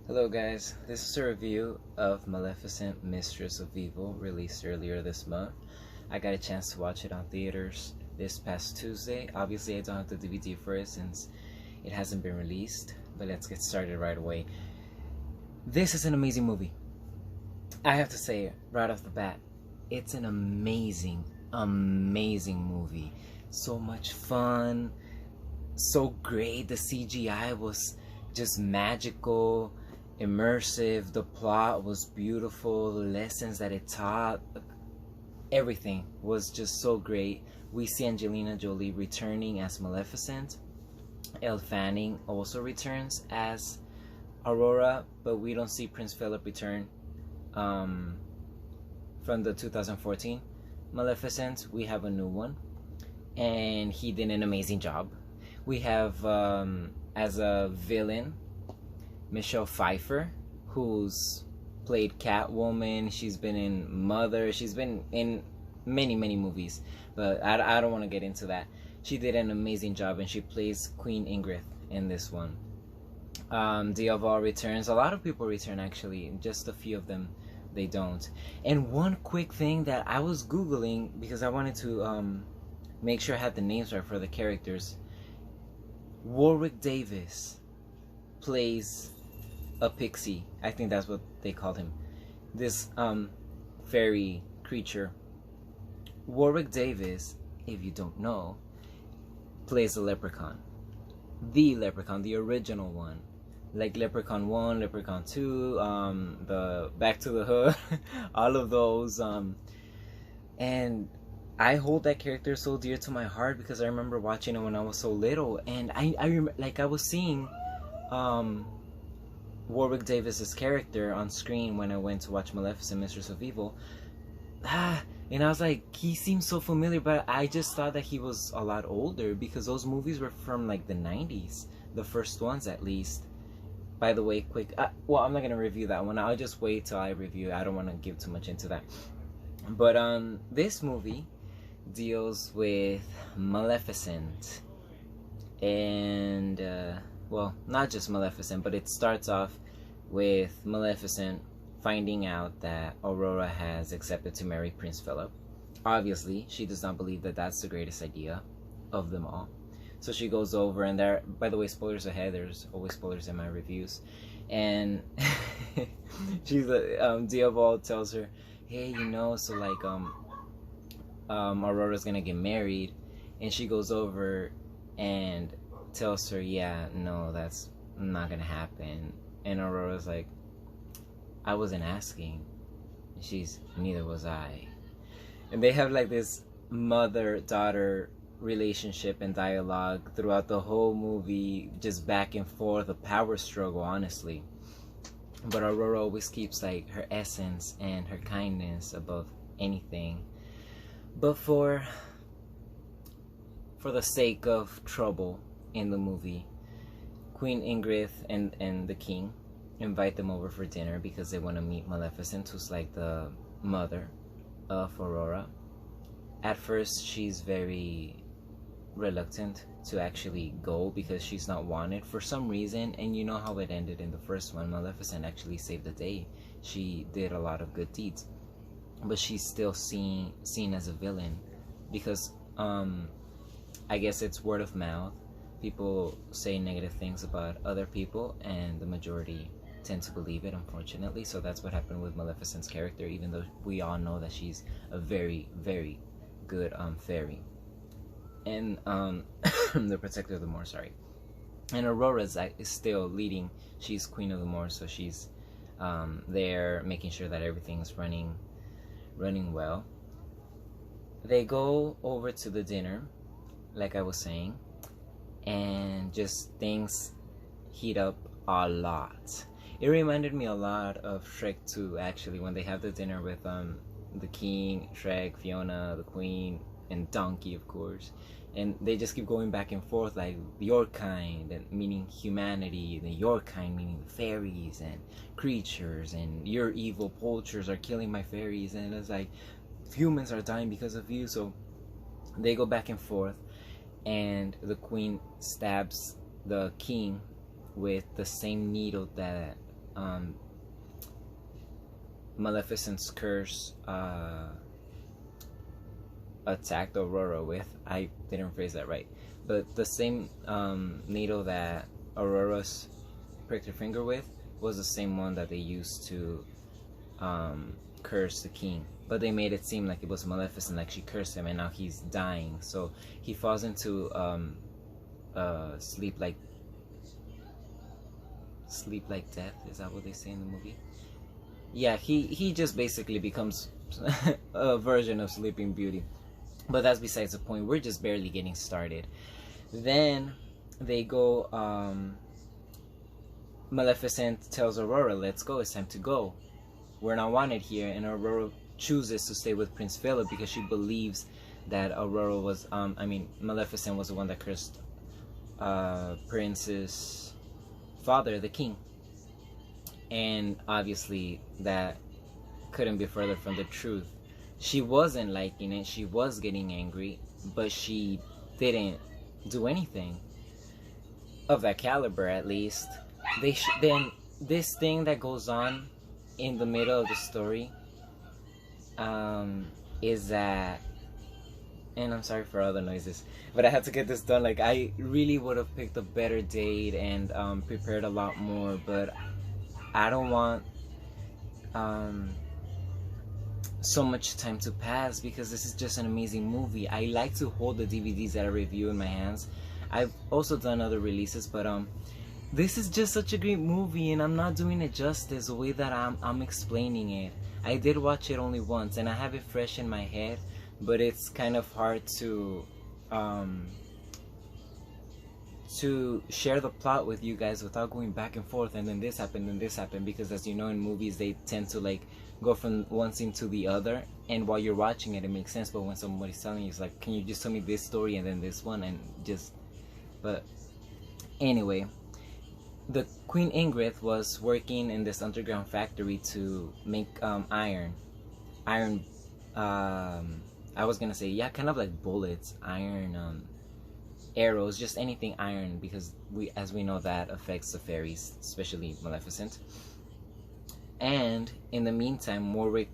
Hello guys, this is a review of Maleficent, Mistress of Evil, released earlier this month. I got a chance to watch it on theaters this past Tuesday. Obviously I don't have the DVD for it since it hasn't been released, but let's get started right away. This is an amazing movie. I have to say it right off the bat. It's an amazing movie. So much fun, so great. The CGI was just magical, immersive. The plot was beautiful. The lessons that it taught, everything was just so great. We see Angelina Jolie returning as Maleficent. Elle Fanning also returns as Aurora, but we don't see Prince Philip return from the 2014 Maleficent. We have a new one, and he did an amazing job. We have as a villain Michelle Pfeiffer, who's played Catwoman. She's been in Mother. She's been in many movies, but I don't want to get into that. She did an amazing job, and she plays Queen Ingrith in this one. Ejiofor returns. A lot of people return, actually. Just a few of them they don't. And one quick thing that I was googling because I wanted to make sure I had the names right for the characters. Warwick Davis plays a pixie. I think that's what they called him. This fairy creature. Warwick Davis, if you don't know, plays a leprechaun. The leprechaun, the original one. Like Leprechaun 1, Leprechaun 2, the Back to the Hood, all of those. And I hold that character so dear to my heart because I remember watching it when I was so little, and I remember, like, I was seeing Warwick Davis's character on screen when I went to watch Maleficent, Mistress of Evil. And I was like, he seems so familiar, but I just thought that he was a lot older because those movies were from like the 90s, the first ones at least. By the way, quick, well, I'm not gonna review that one. I'll just wait till I review it. I don't want to give too much into that. But this movie deals with Maleficent, and well, not just Maleficent, but it starts off with Maleficent finding out that Aurora has accepted to marry Prince Philip. Obviously, she does not believe that that's the greatest idea of them all. So she goes over, and there, by the way, spoilers ahead, there's always spoilers in my reviews. And she's Ejiofor tells her, hey, you know, so like Aurora's gonna get married, and she goes over and tells her, yeah, no, that's not gonna happen. And Aurora's like, I wasn't asking. And she's, neither was I. And they have like this mother-daughter relationship and dialogue throughout the whole movie, just back and forth, a power struggle, honestly. But Aurora always keeps like her essence and her kindness above anything. But for the sake of trouble in the movie, Queen Ingrith and the king invite them over for dinner because they want to meet Maleficent, who's like the mother of Aurora. At first, she's very reluctant to actually go because she's not wanted for some reason, and you know how it ended in the first one. Maleficent actually saved the day. She did a lot of good deeds, but she's still seen as a villain because I guess it's word of mouth. People say negative things about other people, and the majority tend to believe it, unfortunately. So that's what happened with Maleficent's character, even though we all know that she's a very good fairy and the protector of the moor, sorry. And Aurora is still leading. She's queen of the moor, so she's there making sure that everything's running well. They go over to the dinner, like I was saying, and just things heat up a lot. It reminded me a lot of Shrek 2, actually, when they have the dinner with the king, Shrek, Fiona, the queen, and Donkey, of course. And they just keep going back and forth, like your kind, and meaning humanity, and your kind meaning fairies and creatures, and your evil poachers are killing my fairies, and it's like humans are dying because of you. So they go back and forth, and the queen stabs the king with the same needle that Maleficent's curse attacked Aurora with. I didn't phrase that right, but the same needle that Aurora's pricked her finger with was the same one that they used to curse the king. But they made it seem like it was Maleficent, like she cursed him, and now he's dying. So he falls into sleep like death. Is that what they say in the movie? Yeah, he just basically becomes a version of Sleeping Beauty. But that's besides the point. We're just barely getting started. Then they go, Maleficent tells Aurora, let's go, it's time to go. We're not wanted here. And Aurora chooses to stay with Prince Philip because she believes that Aurora was, Maleficent was the one that cursed Prince's father, the king. And obviously that couldn't be further from the truth. She wasn't liking it, she was getting angry, but she didn't do anything of that caliber, at least. Then this thing that goes on in the middle of the story is that, and I'm sorry for all the noises, but I had to get this done. Like, I really would have picked a better date and prepared a lot more, but I don't want so much time to pass because this is just an amazing movie. I like to hold the DVDs that I review in my hands. I've also done other releases, but this is just such a great movie, and I'm not doing it justice the way that I'm explaining it. I did watch it only once, and I have it fresh in my head, but it's kind of hard to share the plot with you guys without going back and forth, and then this happened and this happened, because as you know, in movies they tend to like go from one scene to the other, and while you're watching it, it makes sense, but when somebody's telling you, it's like, can you just tell me this story and then this one, and just, but anyway, the Queen Ingrith was working in this underground factory to make iron, I was gonna say, yeah, kind of like bullets, iron, arrows, just anything iron, because as we know, that affects the fairies, especially Maleficent. And in the meantime, Warwick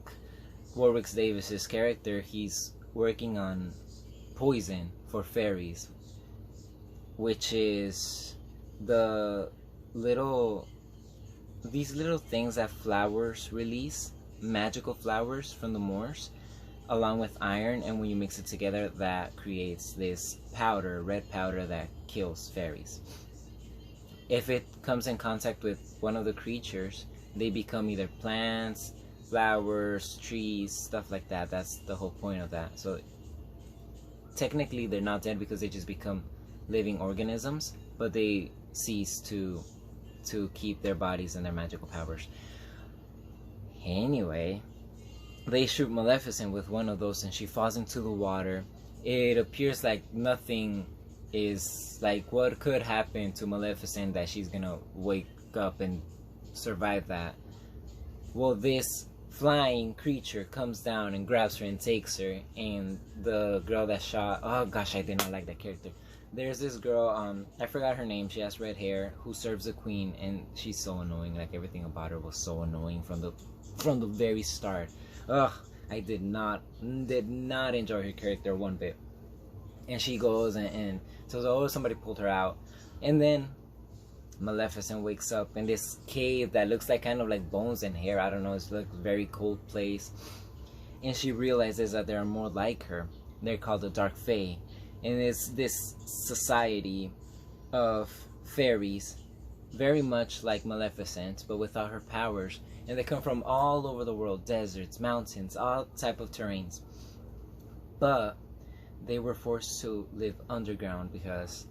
Davis's character, he's working on poison for fairies, which is these little things that flowers release, magical flowers from the moors, along with iron, and when you mix it together, that creates this powder, red powder, that kills fairies. If it comes in contact with one of the creatures, they become either plants, flowers, trees, stuff like that. That's the whole point of that. So technically they're not dead because they just become living organisms, but they cease to keep their bodies and their magical powers. Anyway, they shoot Maleficent with one of those and she falls into the water. It appears like nothing is, like, what could happen to Maleficent that she's gonna wake up and survive that. Well, this flying creature comes down and grabs her and takes her, and the girl that shot, oh gosh, I did not like that character. There's this girl, I forgot her name, she has red hair, who serves the queen, and she's so annoying. Like, everything about her was so annoying from the very start. Ugh, I did not enjoy her character one bit. And she goes and so, oh, somebody pulled her out, and then Maleficent wakes up in this cave that looks like kind of like bones and hair. I don't know, it's like a very cold place, and she realizes that there are more like her. They're called the Dark Fae, and it's this society of fairies, very much like Maleficent, but without her powers. And they come from all over the world, deserts, mountains, all type of terrains. But they were forced to live underground because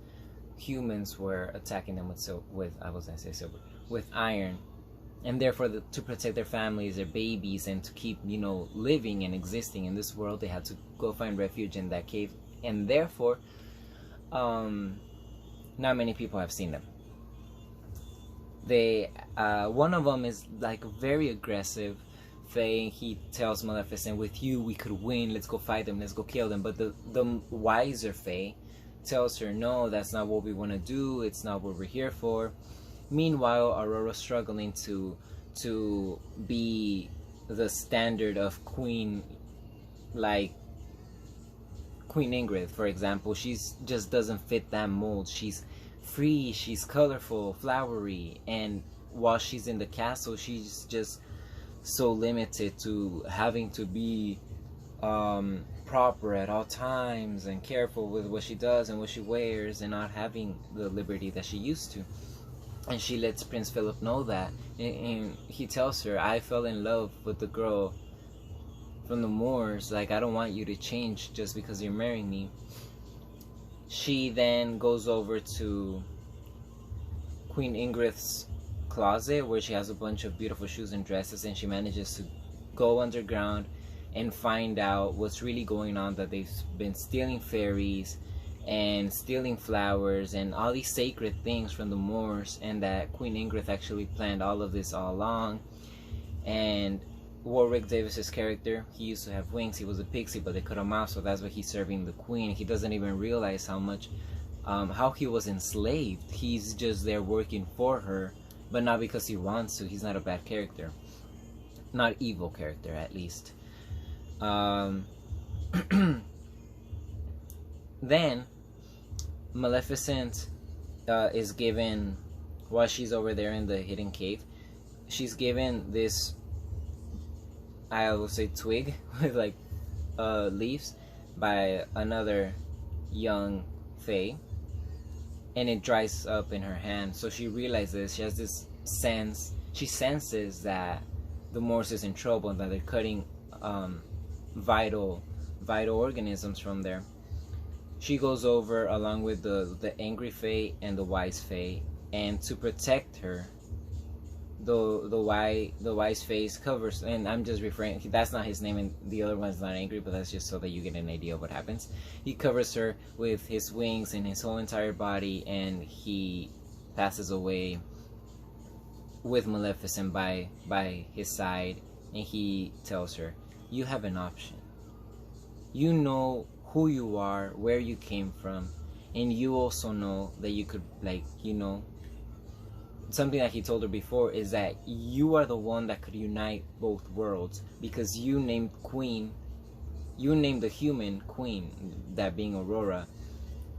humans were attacking them with iron, and therefore to protect their families, their babies, and to keep, you know, living and existing in this world, they had to go find refuge in that cave, and therefore not many people have seen them. They one of them is like very aggressive Fae. He tells Maleficent, with you we could win, let's go fight them, let's go kill them. But the wiser Fae tells her, no, that's not what we want to do, it's not what we're here for. Meanwhile, Aurora's struggling to be the standard of queen, like Queen Ingrith, for example. She's just doesn't fit that mold. She's free, she's colorful, flowery, and while she's in the castle, she's just so limited to having to be proper at all times and careful with what she does and what she wears, and not having the liberty that she used to. And she lets Prince Philip know that, and he tells her, I fell in love with the girl from the moors, like, I don't want you to change just because you're marrying me. She then goes over to Queen Ingrith's closet, where she has a bunch of beautiful shoes and dresses, and she manages to go underground and find out what's really going on, that they've been stealing fairies and stealing flowers and all these sacred things from the moors, and that Queen Ingrith actually planned all of this all along. And Warwick Davis's character, he used to have wings. He was a pixie, but they cut him off, so that's why he's serving the queen. He doesn't even realize how much how he was enslaved. He's just there working for her, but not because he wants to. He's not a bad character, not evil character, at least. Then Maleficent is given, while she's over there in the hidden cave, she's given this, I will say, twig with like leaves by another young fae, and it dries up in her hand. So she realizes, she has this sense, she senses that the Moors is in trouble and that they're cutting vital organisms from there. She goes over along with the angry fae and the wise fae, and to protect her, the wise face covers, and I'm just referring, that's not his name, and the other one's not angry, but that's just so that you get an idea of what happens. He covers her with his wings and his whole entire body, and he passes away with Maleficent by his side, and he tells her, you have an option. You know who you are, where you came from, and you also know that you could, like, you know, something that he told her before is that you are the one that could unite both worlds, because you named the human queen, that being Aurora,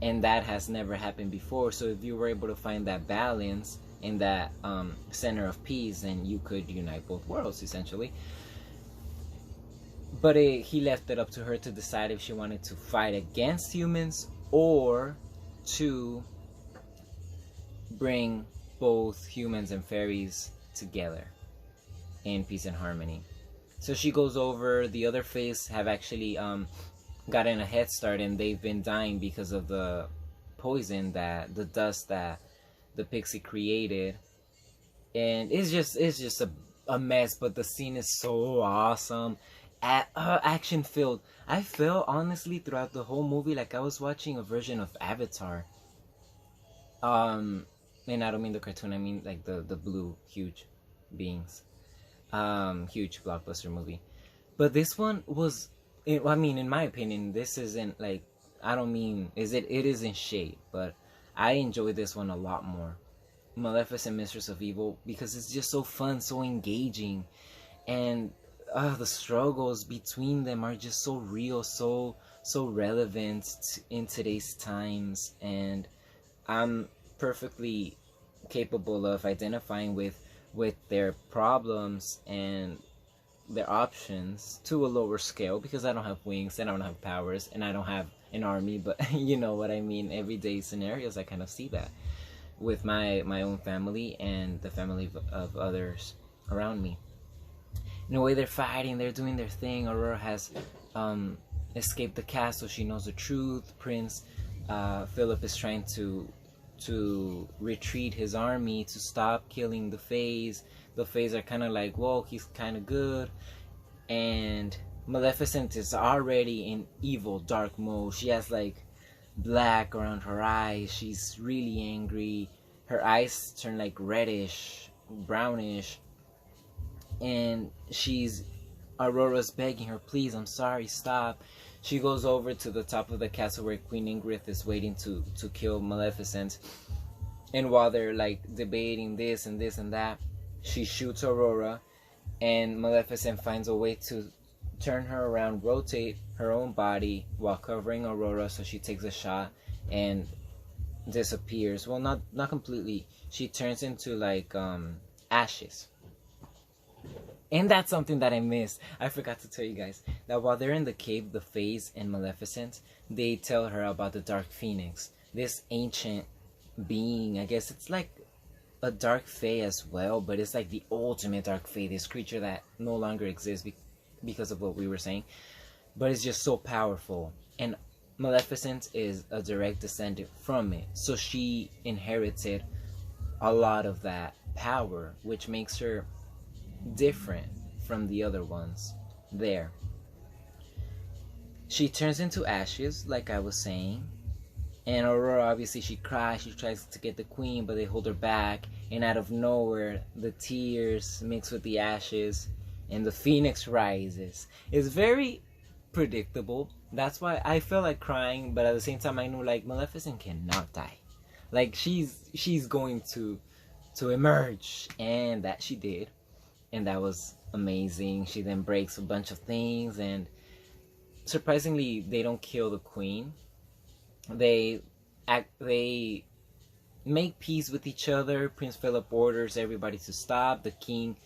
and that has never happened before. So if you were able to find that balance and that center of peace, then you could unite both worlds, essentially. But he left it up to her to decide if she wanted to fight against humans or to bring both humans and fairies together in peace and harmony. So she goes over. The other fays have actually gotten a head start, and they've been dying because of the poison, that the dust that the pixie created. And it's just a mess, but the scene is so awesome. Action filled. I felt honestly throughout the whole movie like I was watching a version of Avatar. And I don't mean the cartoon, I mean like the blue huge beings. Huge blockbuster movie. But this one was, I mean, in my opinion, this isn't like, I don't mean, it isn't shade, but I enjoy this one a lot more. Maleficent, Mistress of Evil, because it's just so fun, so engaging, and the struggles between them are just so real, so relevant in today's times, and I'm perfectly capable of identifying with their problems and their options to a lower scale, because I don't have wings and I don't have powers and I don't have an army, but you know what I mean, everyday scenarios. I kind of see that with my own family and the family of others around me. In a way, they're fighting, they're doing their thing. Aurora has escaped the castle. She knows the truth. Prince Philip is trying to retreat his army to stop killing the fays. The fays are kind of like, whoa, he's kind of good. And Maleficent is already in evil, dark mode. She has like black around her eyes. She's really angry. Her eyes turn like reddish, brownish. And Aurora's begging her, please, I'm sorry, stop. She goes over to the top of the castle where Queen Ingrith is waiting to kill Maleficent. And while they're like debating this and this and that, she shoots Aurora, and Maleficent finds a way to turn her around, rotate her own body while covering Aurora, so she takes a shot and disappears. Well, not completely. She turns into like ashes. And that's something that I missed. I forgot to tell you guys that while they're in the cave, the Fays and Maleficent, they tell her about the Dark Phoenix, this ancient being. I guess it's like a dark fae as well, but it's like the ultimate dark fae, this creature that no longer exists because of what we were saying, but it's just so powerful. And Maleficent is a direct descendant from it, so she inherited a lot of that power, which makes her different from the other ones there. She turns into ashes, like I was saying, and Aurora, obviously, she cries. She tries to get the queen, but they hold her back, and out of nowhere the tears mix with the ashes and the phoenix rises. It's very predictable. That's why I felt like crying, but at the same time I knew like Maleficent cannot die. Like she's going to emerge, and that she did. And that was amazing. She then breaks a bunch of things, and surprisingly they don't kill the queen. They make peace with each other. Prince Philip orders everybody to stop. The king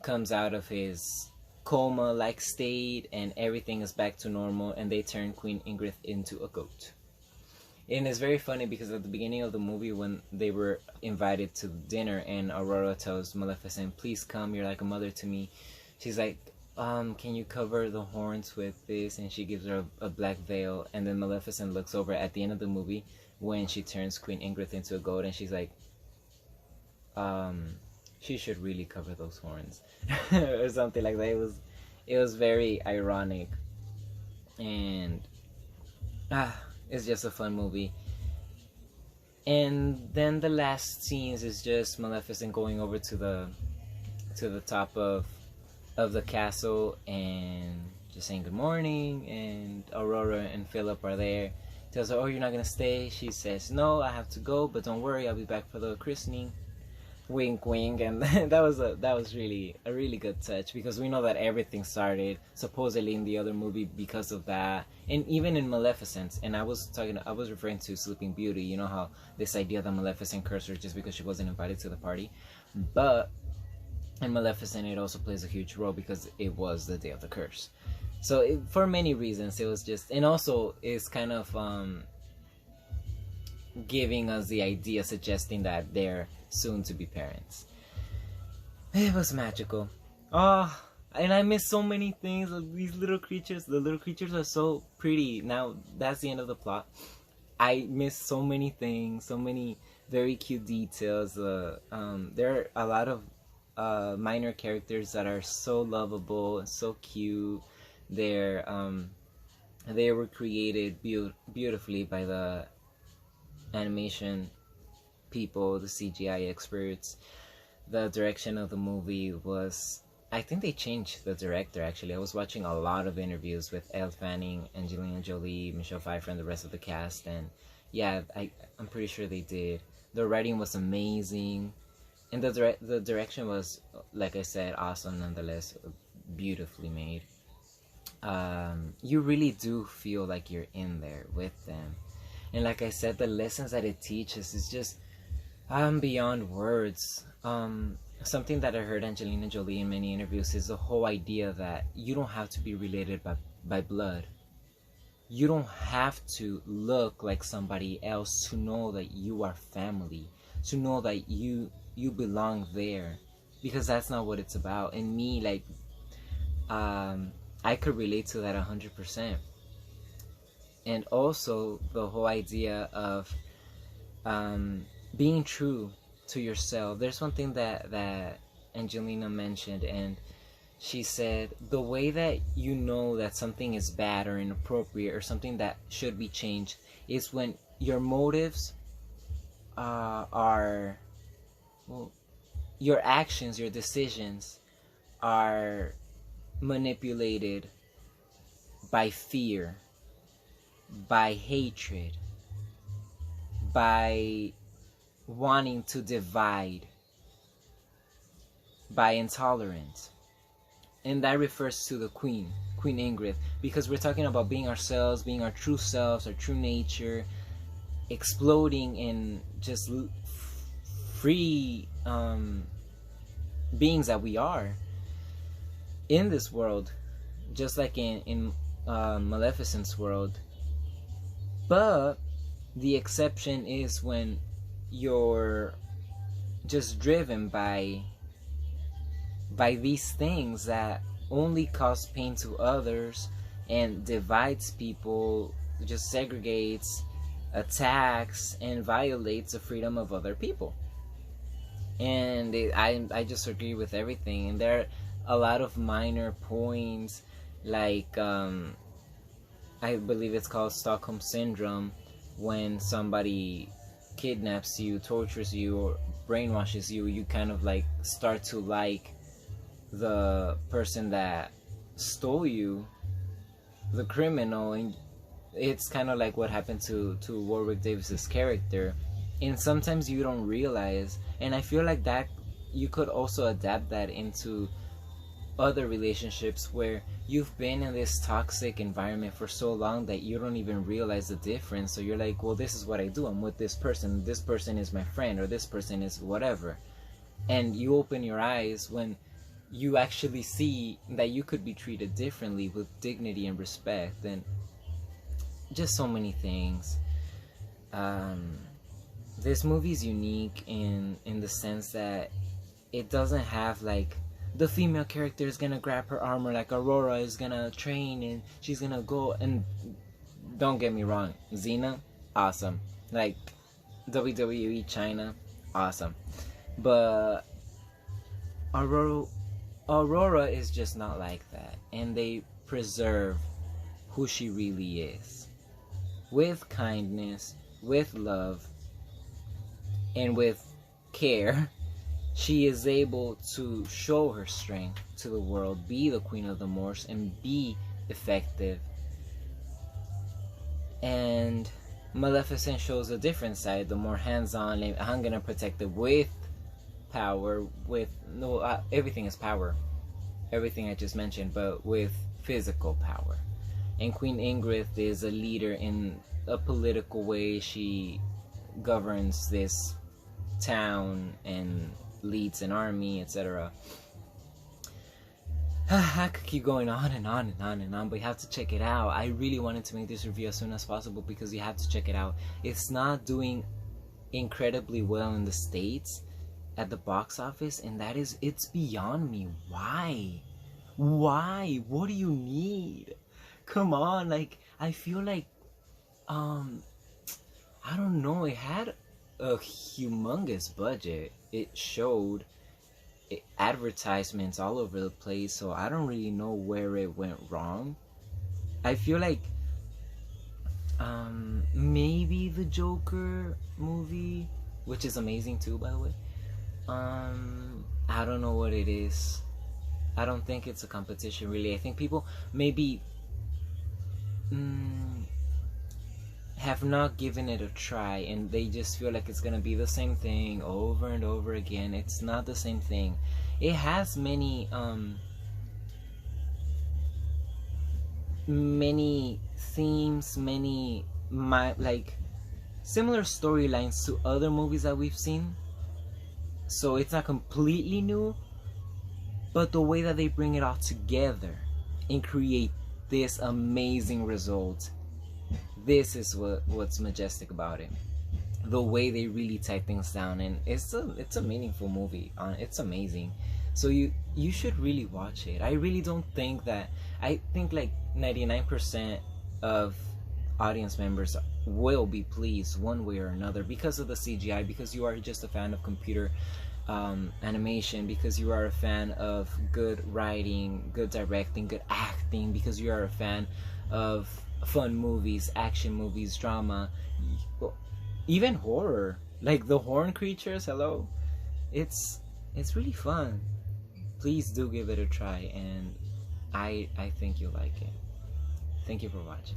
comes out of his coma-like state, and everything is back to normal, and they turn Queen Ingrith into a goat. And it's very funny because at the beginning of the movie, when they were invited to dinner and Aurora tells Maleficent, please come, you're like a mother to me, she's like, can you cover the horns with this? And she gives her a black veil, and then Maleficent looks over at the end of the movie when she turns Queen Ingrith into a goat, and she's like, she should really cover those horns or something like that. It was very ironic, and it's just a fun movie. And then the last scenes is just Maleficent going over to the top of the castle and just saying good morning, and Aurora and Philip are there. Tells her, oh, you're not gonna stay? She says, no, I have to go, but don't worry, I'll be back for the christening. Wink wink. And that was really a really good touch, because we know that everything started supposedly in the other movie because of that, and even in Maleficent. And I was referring to Sleeping Beauty. You know how this idea that Maleficent cursed her just because she wasn't invited to the party, but in Maleficent it also plays a huge role because it was the day of the curse. So for many reasons it was just, and also it's kind of giving us the idea, suggesting that they're soon to be parents. It was magical. Oh, and I miss so many things. These little creatures, the little creatures are so pretty. Now that's the end of the plot. I miss so many things, so many very cute details. There are a lot of minor characters that are so lovable and so cute. They were created beautifully by the animation people, the CGI experts. The direction of the movie was, I think they changed the director actually. I was watching a lot of interviews with Elle Fanning, Angelina Jolie, Michelle Pfeiffer, and the rest of the cast, and yeah, I'm pretty sure they did. The writing was amazing, and the direction was, like I said, awesome nonetheless, beautifully made. You really do feel like you're in there with them. And like I said, the lessons that it teaches is just beyond words. Something that I heard Angelina Jolie in many interviews is the whole idea that you don't have to be related by blood. You don't have to look like somebody else to know that you are family, to know that you belong there, because that's not what it's about. And me, like, I could relate to that 100%. And also the whole idea of being true to yourself. There's one thing that Angelina mentioned, and she said the way that you know that something is bad or inappropriate or something that should be changed is when your motives are, well, your actions, your decisions are manipulated by fear, by hatred, by wanting to divide by intolerance. And that refers to the Queen Ingrith, because we're talking about being ourselves, being our true selves, our true nature, exploding in just free beings that we are in this world, just like in Maleficent's world. But the exception is when you're just driven by these things that only cause pain to others and divides people, just segregates, attacks, and violates the freedom of other people. And I just agree with everything. And there are a lot of minor points, like I believe it's called Stockholm Syndrome, when somebody kidnaps you, tortures you, or brainwashes you, you kind of like start to like the person that stole you, the criminal. And it's kind of like what happened to Warwick Davis's character. And sometimes you don't realize, and I feel like that you could also adapt that into other relationships where you've been in this toxic environment for so long that you don't even realize the difference. So you're like, well, this is what I do, I'm with this person is my friend, or this person is whatever. And you open your eyes when you actually see that you could be treated differently, with dignity and respect, and just so many things. This movie is unique in the sense that it doesn't have like the female character is gonna grab her armor, like Aurora is gonna train and she's gonna go. And don't get me wrong, Xena, awesome, like WWE China, awesome. But Aurora is just not like that, and they preserve who she really is, with kindness, with love, and with care. She is able to show her strength to the world, be the Queen of the Moors, and be effective. And Maleficent shows a different side, the more hands-on, I'm gonna protect it with power, with everything is power, everything I just mentioned, but with physical power. And Queen Ingrith is a leader in a political way. She governs this town and leads an army, etc. I could keep going on and on and on and on, but you have to check it out. I really wanted to make this review as soon as possible because you have to check it out. It's not doing incredibly well in the States at the box office, and it's beyond me. Why? What do you need? Come on, like, I feel like I don't know, it had a humongous budget. It showed advertisements all over the place, so I don't really know where it went wrong. I feel like maybe the Joker movie, which is amazing too, by the way. I don't know what it is. I don't think it's a competition, really. I think people maybe have not given it a try, and they just feel like it's gonna be the same thing over and over again. It's not the same thing. It has many themes, many like similar storylines to other movies that we've seen, so it's not completely new, but the way that they bring it all together and create this amazing result, this is what's majestic about it. The way they really tie things down, and it's a meaningful movie. It's amazing. So you should really watch it. I really don't think that, I think like 99% of audience members will be pleased one way or another because of the CGI, because you are just a fan of computer animation, because you are a fan of good writing, good directing, good acting, because you are a fan of fun movies, action movies, drama, even horror, like the horn creatures. Hello, it's really fun. Please do give it a try, and I think you'll like it. Thank you for watching.